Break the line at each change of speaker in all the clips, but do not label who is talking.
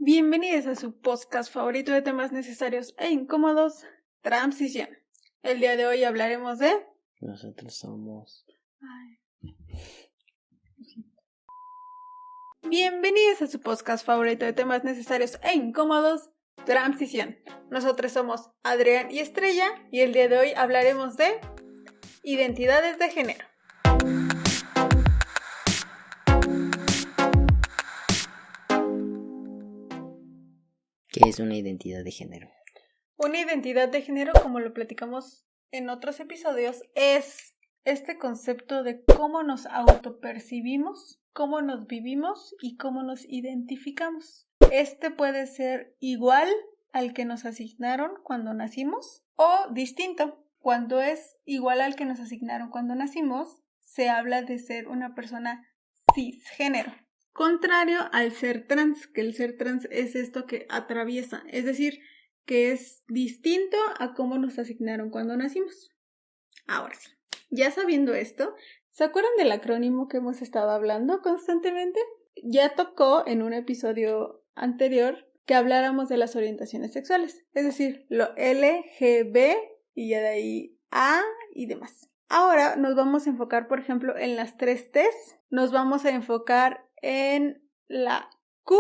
Bienvenidos a su podcast favorito de temas necesarios e incómodos, Transición. El día de hoy hablaremos de...
Nosotros somos...
Bienvenidos a su podcast favorito de temas necesarios e incómodos, Transición. Nosotros somos Adrián y Estrella y el día de hoy hablaremos de identidades de género.
¿Qué es una identidad de género?
Una identidad de género, como lo platicamos en otros episodios, es este concepto de cómo nos autopercibimos, cómo nos vivimos y cómo nos identificamos. Este puede ser igual al que nos asignaron cuando nacimos o distinto. Cuando es igual al que nos asignaron cuando nacimos, se habla de ser una persona cisgénero. Contrario al ser trans, que el ser trans es esto que atraviesa, es decir, que es distinto a cómo nos asignaron cuando nacimos. Ahora sí, ya sabiendo esto, ¿se acuerdan del acrónimo que hemos estado hablando constantemente? Ya tocó en un episodio anterior que habláramos de las orientaciones sexuales, es decir, lo LGB y ya de ahí A y demás. Ahora nos vamos a enfocar, por ejemplo, en las 3 T's. Nos vamos a enfocar en la Q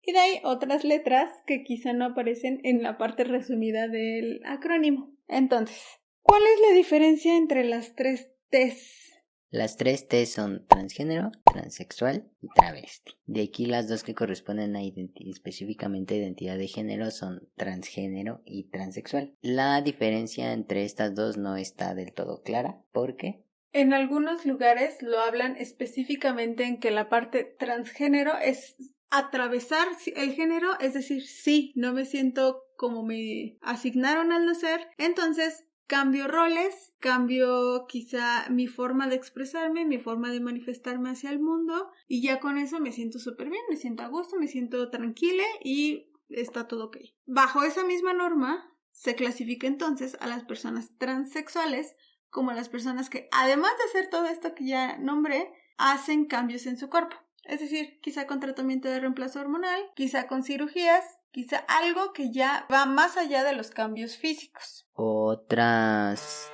y de ahí otras letras que quizá no aparecen en la parte resumida del acrónimo. Entonces, ¿cuál es la diferencia entre las 3 T's?
Las 3 T son transgénero, transexual y travesti. De aquí las dos que corresponden a específicamente identidad de género son transgénero y transexual. La diferencia entre estas dos no está del todo clara. ¿Por qué?
En algunos lugares lo hablan específicamente en que la parte transgénero es atravesar el género, es decir, sí, no me siento como me asignaron al nacer, entonces cambio roles, cambio quizá mi forma de expresarme, mi forma de manifestarme hacia el mundo y ya con eso me siento súper bien, me siento a gusto, me siento tranquila y está todo ok. Bajo esa misma norma se clasifica entonces a las personas transexuales como las personas que, además de hacer todo esto que ya nombré, hacen cambios en su cuerpo. Es decir, quizá con tratamiento de reemplazo hormonal, quizá con cirugías, quizá algo que ya va más allá de los cambios físicos.
Otras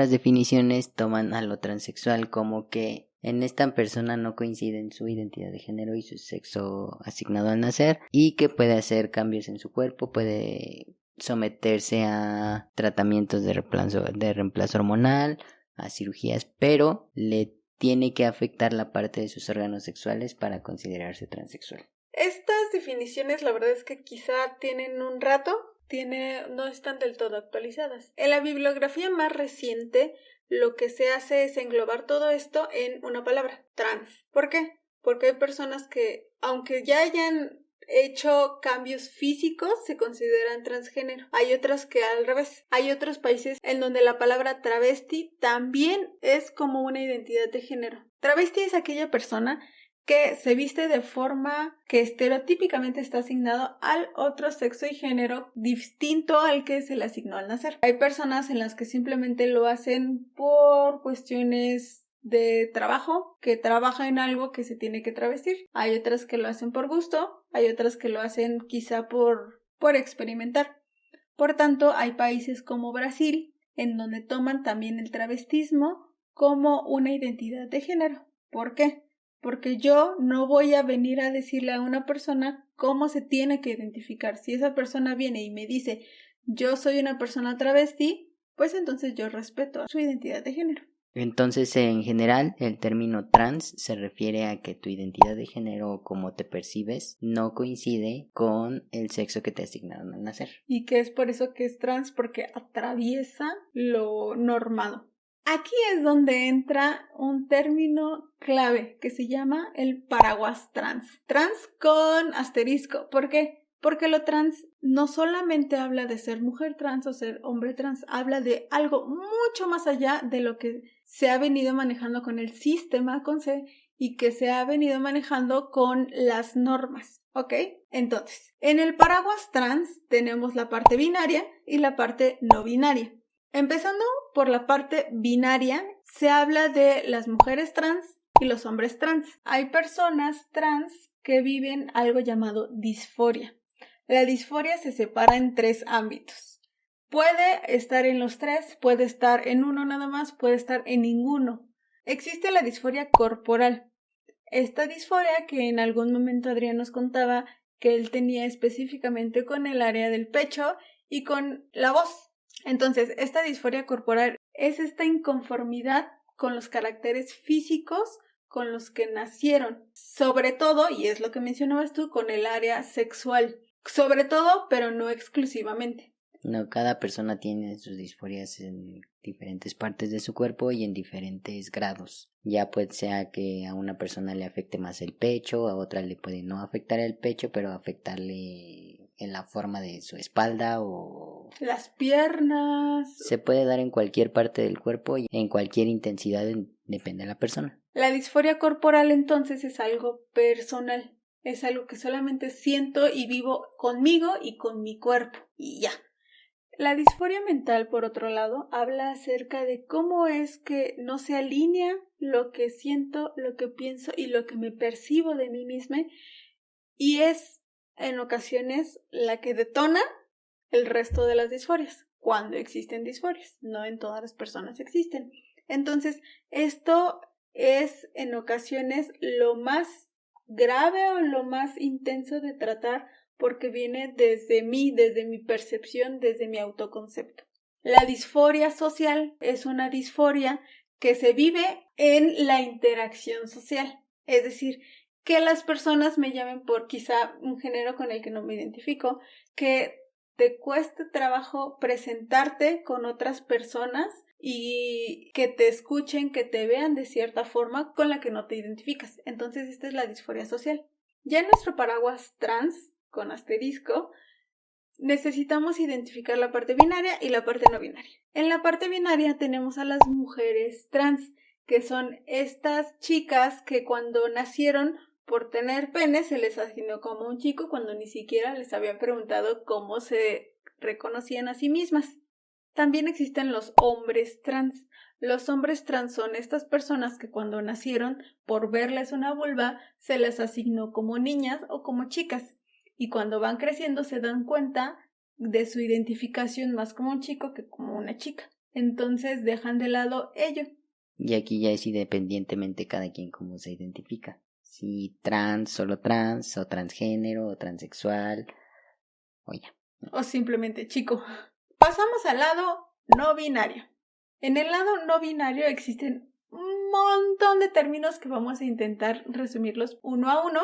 definiciones toman a lo transexual como que en esta persona no coinciden su identidad de género y su sexo asignado al nacer y que puede hacer cambios en su cuerpo, puede someterse a tratamientos de reemplazo hormonal, a cirugías, pero le tiene que afectar la parte de sus órganos sexuales para considerarse transexual.
Estas definiciones la verdad es que quizá tienen un rato, no están del todo actualizadas. En la bibliografía más reciente lo que se hace es englobar todo esto en una palabra, trans. ¿Por qué? Porque hay personas que, aunque ya hayan hecho cambios físicos, se consideran transgénero. Hay otras que al revés. Hay otros países en donde la palabra travesti también es como una identidad de género. Travesti es aquella persona que se viste de forma que estereotípicamente está asignado al otro sexo y género distinto al que se le asignó al nacer. Hay personas en las que simplemente lo hacen por cuestiones de trabajo, que trabaja en algo que se tiene que travestir. Hay otras que lo hacen por gusto, hay otras que lo hacen quizá por experimentar. Por tanto, hay países como Brasil, en donde toman también el travestismo como una identidad de género. ¿Por qué? Porque yo no voy a venir a decirle a una persona cómo se tiene que identificar. Si esa persona viene y me dice, yo soy una persona travesti, pues entonces yo respeto su identidad de género.
Entonces, en general, el término trans se refiere a que tu identidad de género o cómo te percibes no coincide con el sexo que te asignaron al nacer.
Y que es por eso que es trans, porque atraviesa lo normado. Aquí es donde entra un término clave que se llama el paraguas trans. Trans con asterisco. ¿Por qué? Porque lo trans no solamente habla de ser mujer trans o ser hombre trans, habla de algo mucho más allá de lo que se ha venido manejando con el sistema con C y que se ha venido manejando con las normas, ¿ok? Entonces, en el paraguas trans tenemos la parte binaria y la parte no binaria. Empezando por la parte binaria, se habla de las mujeres trans y los hombres trans. Hay personas trans que viven algo llamado disforia. La disforia se separa en 3 ámbitos. Puede estar en los 3, puede estar en uno nada más, puede estar en ninguno. Existe la disforia corporal. Esta disforia que en algún momento Adrián nos contaba que él tenía específicamente con el área del pecho y con la voz. Entonces, esta disforia corporal es esta inconformidad con los caracteres físicos con los que nacieron. Sobre todo, y es lo que mencionabas tú, con el área sexual. Sobre todo, pero no exclusivamente.
No, cada persona tiene sus disforias en diferentes partes de su cuerpo y en diferentes grados. Ya puede ser que a una persona le afecte más el pecho, a otra le puede no afectar el pecho, pero afectarle en la forma de su espalda o
las piernas.
Se puede dar en cualquier parte del cuerpo y en cualquier intensidad, depende de la persona.
La disforia corporal entonces es algo personal, es algo que solamente siento y vivo conmigo y con mi cuerpo y ya. La disforia mental, por otro lado, habla acerca de cómo es que no se alinea lo que siento, lo que pienso y lo que me percibo de mí misma, y es en ocasiones la que detona el resto de las disforias, cuando existen disforias, no en todas las personas existen. Entonces, esto es en ocasiones lo más grave o lo más intenso de tratar, porque viene desde mí, desde mi percepción, desde mi autoconcepto. La disforia social es una disforia que se vive en la interacción social, es decir, que las personas me llamen por quizá un género con el que no me identifico, que te cueste trabajo presentarte con otras personas y que te escuchen, que te vean de cierta forma con la que no te identificas. Entonces esta es la disforia social. Ya en nuestro paraguas trans, con asterisco, necesitamos identificar la parte binaria y la parte no binaria. En la parte binaria tenemos a las mujeres trans, que son estas chicas que cuando nacieron por tener pene se les asignó como un chico cuando ni siquiera les habían preguntado cómo se reconocían a sí mismas. También existen los hombres trans. Los hombres trans son estas personas que cuando nacieron, por verles una vulva, se les asignó como niñas o como chicas. Y cuando van creciendo se dan cuenta de su identificación más como un chico que como una chica. Entonces dejan de lado ello.
Y aquí ya es independientemente cada quien cómo se identifica. Si trans, solo trans, o transgénero, o transexual, o ya.
O simplemente chico. Pasamos al lado no binario. En el lado no binario existen un montón de términos que vamos a intentar resumirlos uno a uno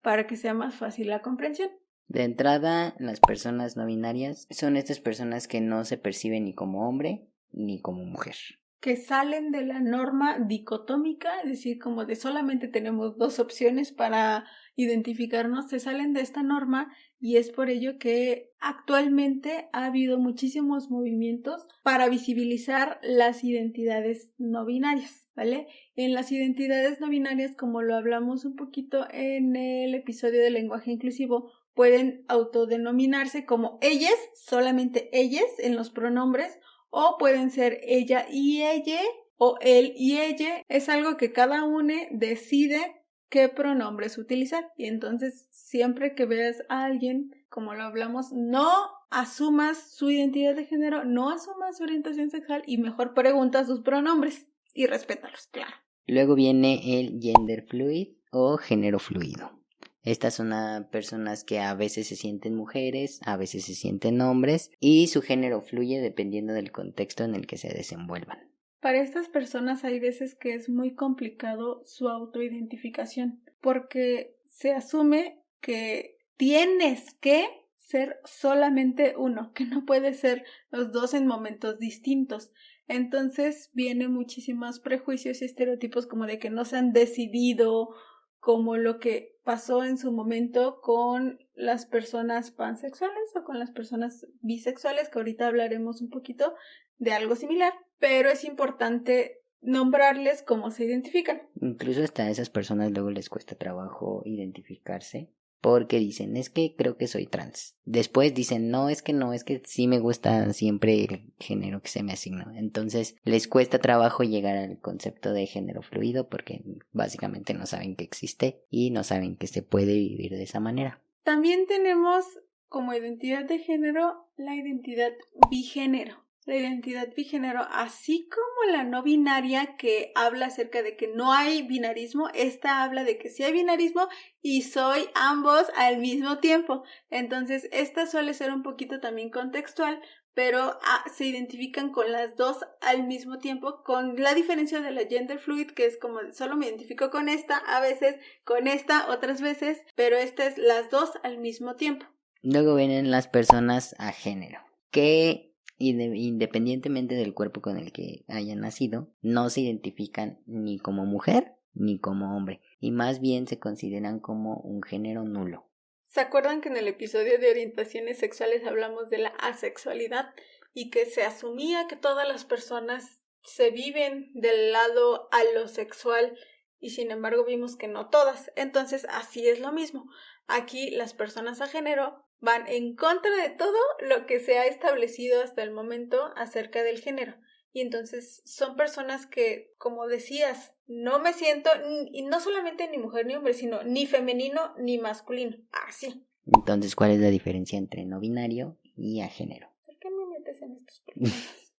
para que sea más fácil la comprensión.
De entrada, las personas no binarias son estas personas que no se perciben ni como hombre ni como mujer.
Que salen de la norma dicotómica, es decir, como de solamente tenemos 2 opciones para identificarnos, se salen de esta norma y es por ello que actualmente ha habido muchísimos movimientos para visibilizar las identidades no binarias, ¿vale? En las identidades no binarias, como lo hablamos un poquito en el episodio de lenguaje inclusivo, pueden autodenominarse como ellas, solamente ellas en los pronombres, o pueden ser ella y ella o él y ella. Es algo que cada uno decide qué pronombres utilizar. Y entonces siempre que veas a alguien, como lo hablamos, no asumas su identidad de género, no asumas su orientación sexual y mejor pregunta sus pronombres y respétalos, claro.
Luego viene el gender fluid o género fluido. Estas son personas que a veces se sienten mujeres, a veces se sienten hombres y su género fluye dependiendo del contexto en el que se desenvuelvan.
Para estas personas hay veces que es muy complicado su autoidentificación porque se asume que tienes que ser solamente uno, que no puede ser los dos en momentos distintos. Entonces vienen muchísimos prejuicios y estereotipos como de que no se han decidido, como lo que pasó en su momento con las personas pansexuales o con las personas bisexuales, que ahorita hablaremos un poquito de algo similar, pero es importante nombrarles cómo se identifican.
Incluso hasta a esas personas luego les cuesta trabajo identificarse porque dicen, es que creo que soy trans. Después dicen, no, es que sí me gusta siempre el género que se me asignó. Entonces les cuesta trabajo llegar al concepto de género fluido porque básicamente no saben que existe y no saben que se puede vivir de esa manera.
También tenemos como identidad de género la identidad bigénero. La identidad bigénero, así como la no binaria que habla acerca de que no hay binarismo, esta habla de que sí hay binarismo y soy ambos al mismo tiempo. Entonces, esta suele ser un poquito también contextual, pero se identifican con las dos al mismo tiempo, con la diferencia de la gender fluid, que es como solo me identifico con esta, a veces con esta, otras veces, pero esta es las dos al mismo tiempo.
Luego vienen las personas a género, que independientemente del cuerpo con el que hayan nacido, no se identifican ni como mujer ni como hombre, y más bien se consideran como un género nulo.
¿Se acuerdan que en el episodio de orientaciones sexuales hablamos de la asexualidad y que se asumía que todas las personas se viven del lado alosexual y sin embargo vimos que no todas? Entonces así es lo mismo. Aquí las personas a género van en contra de todo lo que se ha establecido hasta el momento acerca del género. Y entonces son personas que, como decías, no me siento, y no solamente ni mujer ni hombre, sino ni femenino ni masculino. Así.
Entonces, ¿cuál es la diferencia entre no binario y a género?
¿Por qué me metes en estos problemas?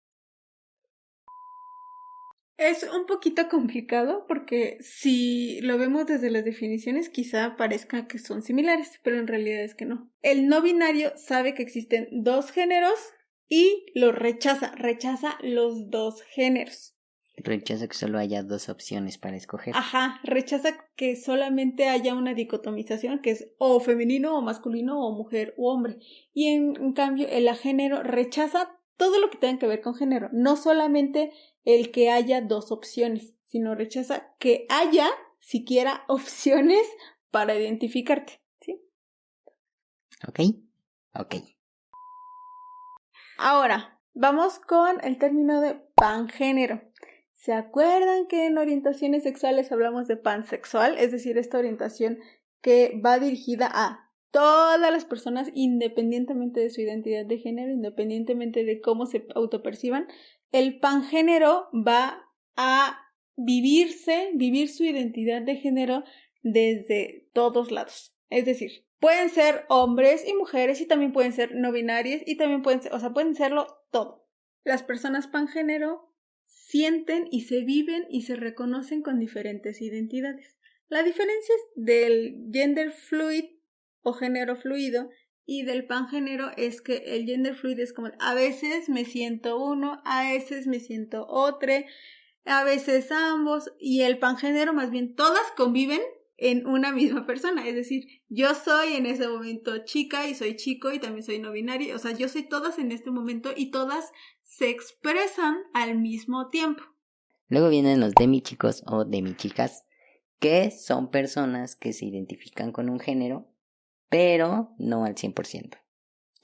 Es un poquito complicado porque si lo vemos desde las definiciones quizá parezca que son similares, pero en realidad es que no. El no binario sabe que existen dos géneros y los rechaza los dos géneros.
Rechaza que solo haya dos opciones para escoger.
Ajá, rechaza que solamente haya una dicotomización que es o femenino o masculino o mujer o hombre. Y en cambio el agénero rechaza todo lo que tenga que ver con género, no solamente el que haya dos opciones, sino rechaza que haya siquiera opciones para identificarte, ¿sí?
Ok.
Ahora, vamos con el término de pangénero. ¿Se acuerdan que en orientaciones sexuales hablamos de pansexual? Es decir, esta orientación que va dirigida a todas las personas independientemente de su identidad de género, independientemente de cómo se autoperciban. El pangénero va a vivir su identidad de género desde todos lados. Es decir, pueden ser hombres y mujeres y también pueden ser no binarias y también pueden ser, pueden serlo todo. Las personas pangénero sienten y se viven y se reconocen con diferentes identidades. La diferencia del gender fluid o género fluido y del pangénero es que el gender fluid es como a veces me siento uno, a veces me siento otro, a veces ambos, y el pangénero más bien todas conviven en una misma persona, es decir, yo soy en ese momento chica y soy chico y también soy no binario, yo soy todas en este momento y todas se expresan al mismo tiempo.
Luego vienen los demichicos o demichicas, que son personas que se identifican con un género, pero no al 100%.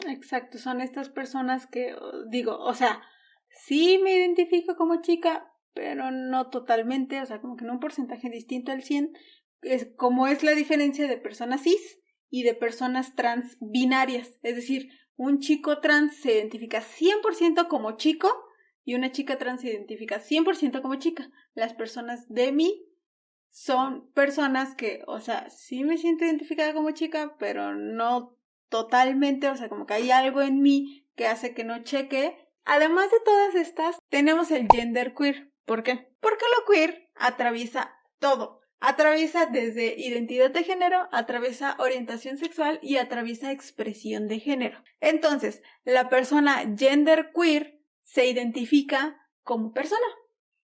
Exacto, son estas personas que sí me identifico como chica, pero no totalmente, como que en un porcentaje distinto al 100%, es como es la diferencia de personas cis y de personas trans binarias, es decir, un chico trans se identifica 100% como chico y una chica trans se identifica 100% como chica. Las personas demi son personas que, sí me siento identificada como chica, pero no totalmente, como que hay algo en mí que hace que no cheque. Además de todas estas, tenemos el gender queer. ¿Por qué? Porque lo queer atraviesa todo. Atraviesa desde identidad de género, atraviesa orientación sexual y atraviesa expresión de género. Entonces, la persona gender queer se identifica como persona.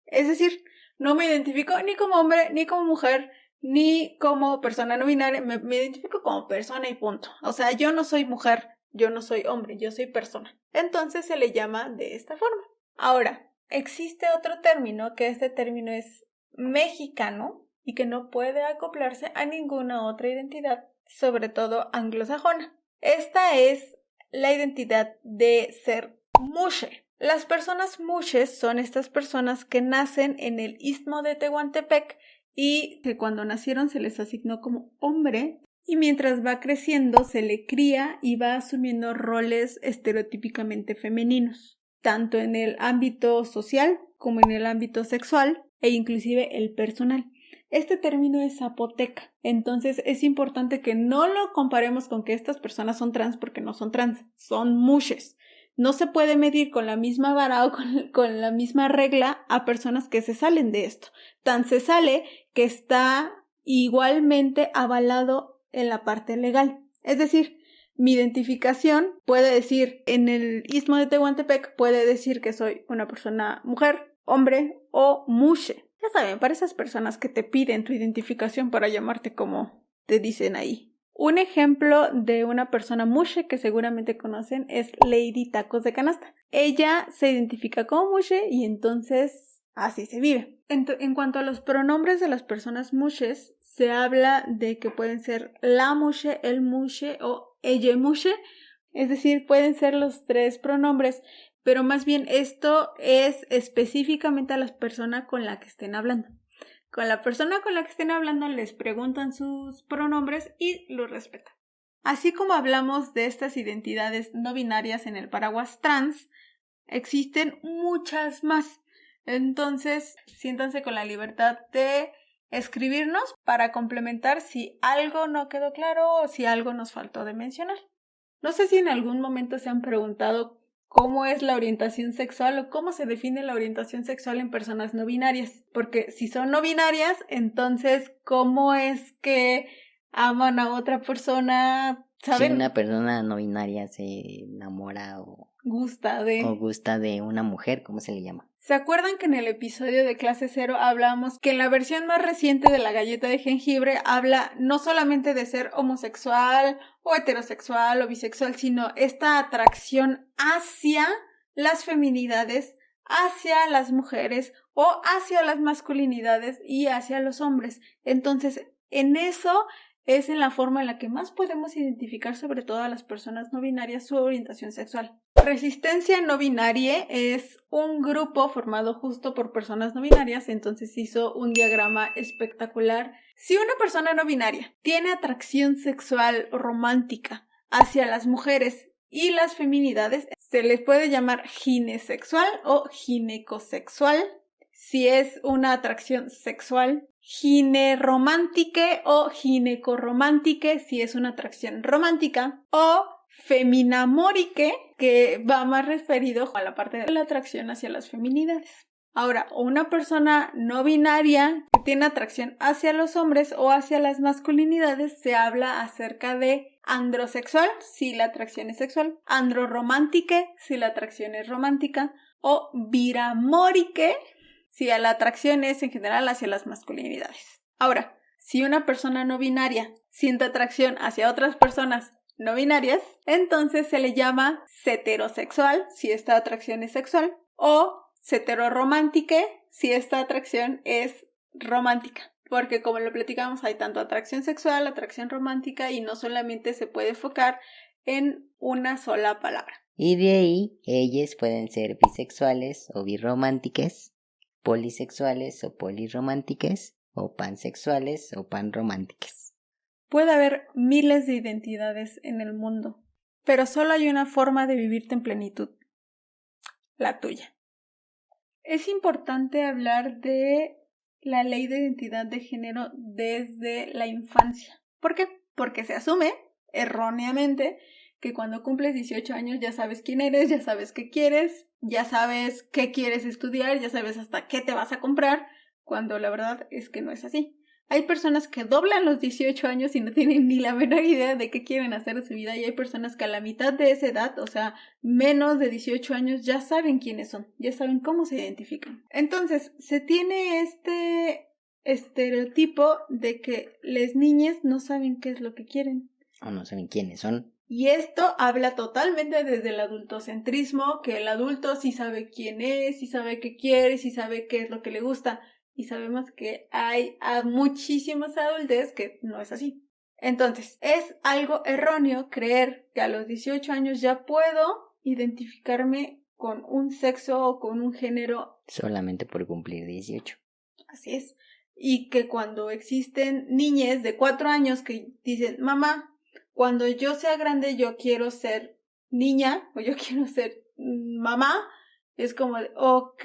Es decir, no me identifico ni como hombre, ni como mujer, ni como persona no binaria, me identifico como persona y punto. Yo no soy mujer, yo no soy hombre, yo soy persona. Entonces se le llama de esta forma. Ahora, existe otro término, que este término es mexicano y que no puede acoplarse a ninguna otra identidad, sobre todo anglosajona. Esta es la identidad de ser mushe. Las personas mushes son estas personas que nacen en el istmo de Tehuantepec y que cuando nacieron se les asignó como hombre y mientras va creciendo se le cría y va asumiendo roles estereotípicamente femeninos, tanto en el ámbito social como en el ámbito sexual e inclusive el personal. Este término es zapoteca, entonces es importante que no lo comparemos con que estas personas son trans porque no son trans, son mushes. No se puede medir con la misma vara o con la misma regla a personas que se salen de esto. Tan se sale que está igualmente avalado en la parte legal. Es decir, mi identificación puede decir, en el Istmo de Tehuantepec puede decir que soy una persona mujer, hombre o mushe. Ya saben, para esas personas que te piden tu identificación para llamarte como te dicen ahí. Un ejemplo de una persona mushe que seguramente conocen es Lady Tacos de Canasta. Ella se identifica como mushe y entonces así se vive. En cuanto a los pronombres de las personas mushes, se habla de que pueden ser la mushe, el mushe o ella mushe, es decir, pueden ser los tres pronombres, pero más bien esto es específicamente a la persona con la que estén hablando. Con la persona con la que estén hablando les preguntan sus pronombres y los respetan. Así como hablamos de estas identidades no binarias en el paraguas trans, existen muchas más. Entonces, siéntanse con la libertad de escribirnos para complementar si algo no quedó claro o si algo nos faltó de mencionar. No sé si en algún momento se han preguntado cómo es la orientación sexual o cómo se define la orientación sexual en personas no binarias. Porque si son no binarias, entonces, ¿cómo es que aman a otra persona? ¿Saben?
Si una persona no binaria se enamora o
gusta
de una mujer, ¿cómo se le llama?
¿Se acuerdan que en el episodio de Clase Cero hablamos que en la versión más reciente de la galleta de jengibre habla no solamente de ser homosexual o heterosexual o bisexual, sino esta atracción hacia las feminidades, hacia las mujeres o hacia las masculinidades y hacia los hombres? Entonces, en eso es en la forma en la que más podemos identificar sobre todo a las personas no binarias su orientación sexual. Resistencia no binaria es un grupo formado justo por personas no binarias, entonces hizo un diagrama espectacular. Si una persona no binaria tiene atracción sexual romántica hacia las mujeres y las feminidades, se les puede llamar ginesexual o ginecosexual. Si es una atracción sexual, gineromántique o ginecoromántique, si es una atracción romántica, o feminamórique, que va más referido a la parte de la atracción hacia las feminidades. Ahora, una persona no binaria que tiene atracción hacia los hombres o hacia las masculinidades, se habla acerca de androsexual, si la atracción es sexual, androromántique, si la atracción es romántica, o biramórique, si la atracción es en general hacia las masculinidades. Ahora, si una persona no binaria siente atracción hacia otras personas no binarias, entonces se le llama heterosexual, si esta atracción es sexual, o heteroromántique, si esta atracción es romántica. Porque como lo platicamos, hay tanto atracción sexual, atracción romántica, y no solamente se puede enfocar en una sola palabra.
Y de ahí, ellas pueden ser bisexuales o birrománticas, polisexuales o polirrománticas, o pansexuales o panrománticas.
Puede haber miles de identidades en el mundo, pero solo hay una forma de vivirte en plenitud, la tuya. Es importante hablar de la ley de identidad de género desde la infancia. ¿Por qué? Porque se asume erróneamente que cuando cumples 18 años ya sabes quién eres, ya sabes qué quieres, ya sabes qué quieres estudiar, ya sabes hasta qué te vas a comprar, cuando la verdad es que no es así. Hay personas que doblan los 18 años y no tienen ni la menor idea de qué quieren hacer de su vida, y hay personas que a la mitad de esa edad, o sea, menos de 18 años, ya saben quiénes son, ya saben cómo se identifican. Entonces, se tiene este estereotipo de que las niñas no saben qué es lo que quieren.
O no saben quiénes son.
Y esto habla totalmente desde el adultocentrismo, que el adulto sí sabe quién es, sí sabe qué quiere, sí sabe qué es lo que le gusta. Y sabemos que hay muchísimos adultos que no es así. Entonces, es algo erróneo creer que a los 18 años ya puedo identificarme con un sexo o con un género.
Solamente por cumplir 18.
Así es. y que cuando existen niñas de 4 años que dicen, mamá, cuando yo sea grande yo quiero ser niña o yo quiero ser mamá, es como de, ok,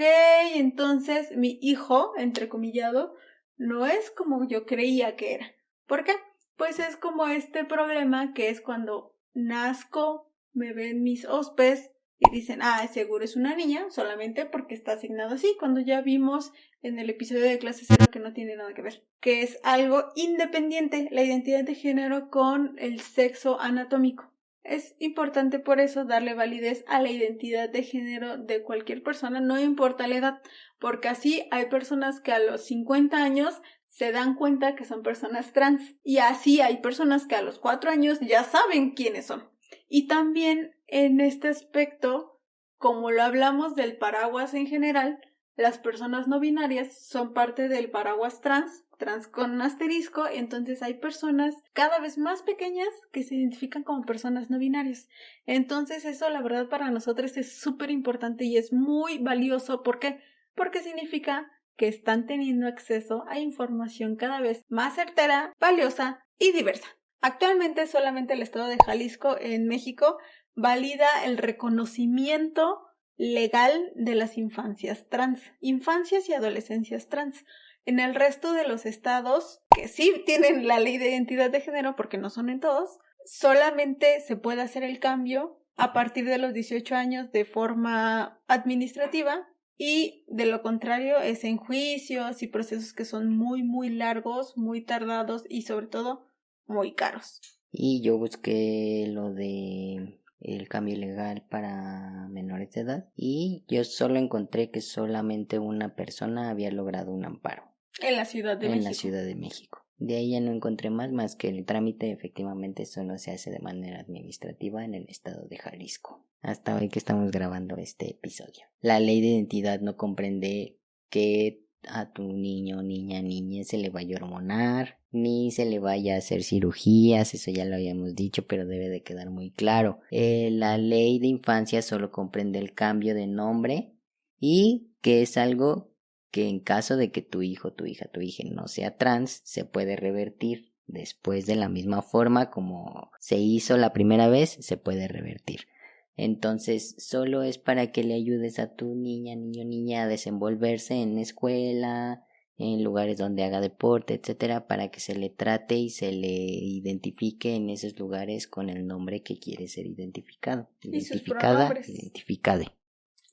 entonces mi hijo, entrecomillado, no es como yo creía que era. ¿Por qué? Pues es como este problema que es cuando nazco, me ven mis hospes y dicen, seguro es una niña, solamente porque está asignado así, cuando ya vimos en el episodio de clase 0 que no tiene nada que ver, que es algo independiente, la identidad de género con el sexo anatómico. Es importante por eso darle validez a la identidad de género de cualquier persona, no importa la edad, porque así hay personas que a los 50 años se dan cuenta que son personas trans y así hay personas que a los 4 años ya saben quiénes son. Y también en este aspecto, como lo hablamos del paraguas en general, las personas no binarias son parte del paraguas trans con asterisco, entonces hay personas cada vez más pequeñas que se identifican como personas no binarias. Entonces eso la verdad para nosotros es súper importante y es muy valioso. ¿Por qué? Porque significa que están teniendo acceso a información cada vez más certera, valiosa y diversa. Actualmente solamente el estado de Jalisco en México valida el reconocimiento legal de las infancias trans, infancias y adolescencias trans. En el resto de los estados, que sí tienen la ley de identidad de género, porque no son en todos, solamente se puede hacer el cambio a partir de los 18 años de forma administrativa y de lo contrario es en juicios y procesos que son muy, muy largos, muy tardados y sobre todo muy caros.
Y yo busqué lo de el cambio legal para menores de edad y yo solo encontré que solamente una persona había logrado un amparo.
En la Ciudad de México.
En la Ciudad de México. De ahí ya no encontré más que el trámite efectivamente solo se hace de manera administrativa en el estado de Jalisco. Hasta hoy que estamos grabando este episodio. La ley de identidad no comprende que a tu niño, niña se le vaya a hormonar, ni se le vaya a hacer cirugías, eso ya lo habíamos dicho, pero debe de quedar muy claro. La ley de infancia solo comprende el cambio de nombre y que es algo que en caso de que tu hijo, tu hija no sea trans, se puede revertir después de la misma forma como se hizo la primera vez, se puede revertir. Entonces solo es para que le ayudes a tu niña a desenvolverse en escuela, en lugares donde haga deporte, etcétera, para que se le trate y se le identifique en esos lugares con el nombre que quiere ser identificado. Identificada, identificade.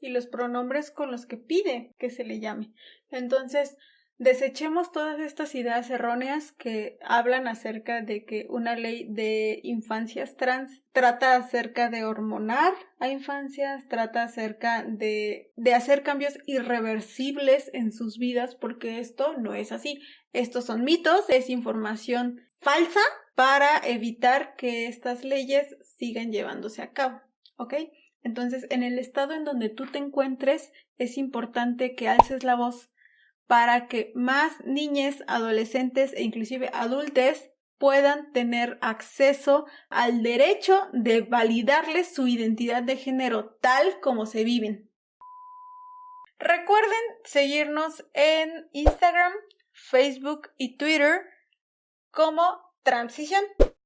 Y los pronombres con los que pide que se le llame. Entonces, desechemos todas estas ideas erróneas que hablan acerca de que una ley de infancias trans trata acerca de hormonar a infancias, trata acerca de hacer cambios irreversibles en sus vidas, porque esto no es así. Estos son mitos, es información falsa para evitar que estas leyes sigan llevándose a cabo, ¿ok? Entonces, en el estado en donde tú te encuentres, es importante que alces la voz para que más niñas, adolescentes e inclusive adultos puedan tener acceso al derecho de validarles su identidad de género tal como se viven. Recuerden seguirnos en Instagram, Facebook y Twitter como Transición.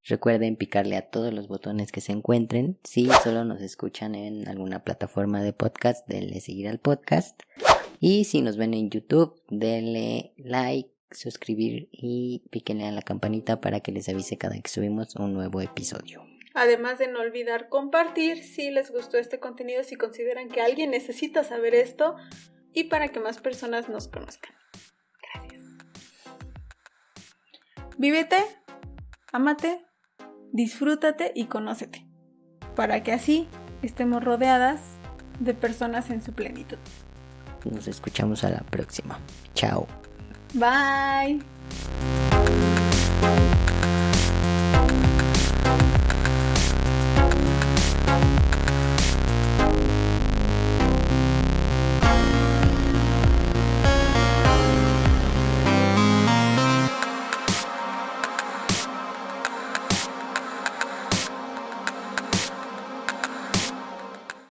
Recuerden picarle a todos los botones que se encuentren. Si solo nos escuchan en alguna plataforma de podcast, denle seguir al podcast. Y si nos ven en YouTube, denle like, suscribir y píquenle a la campanita para que les avise cada que subimos un nuevo episodio.
Además de no olvidar compartir si les gustó este contenido, si consideran que alguien necesita saber esto y para que más personas nos conozcan. Gracias. Vívete, ámate, disfrútate y conócete, para que así estemos rodeadas de personas en su plenitud.
Nos escuchamos a la próxima. Chao.
Bye.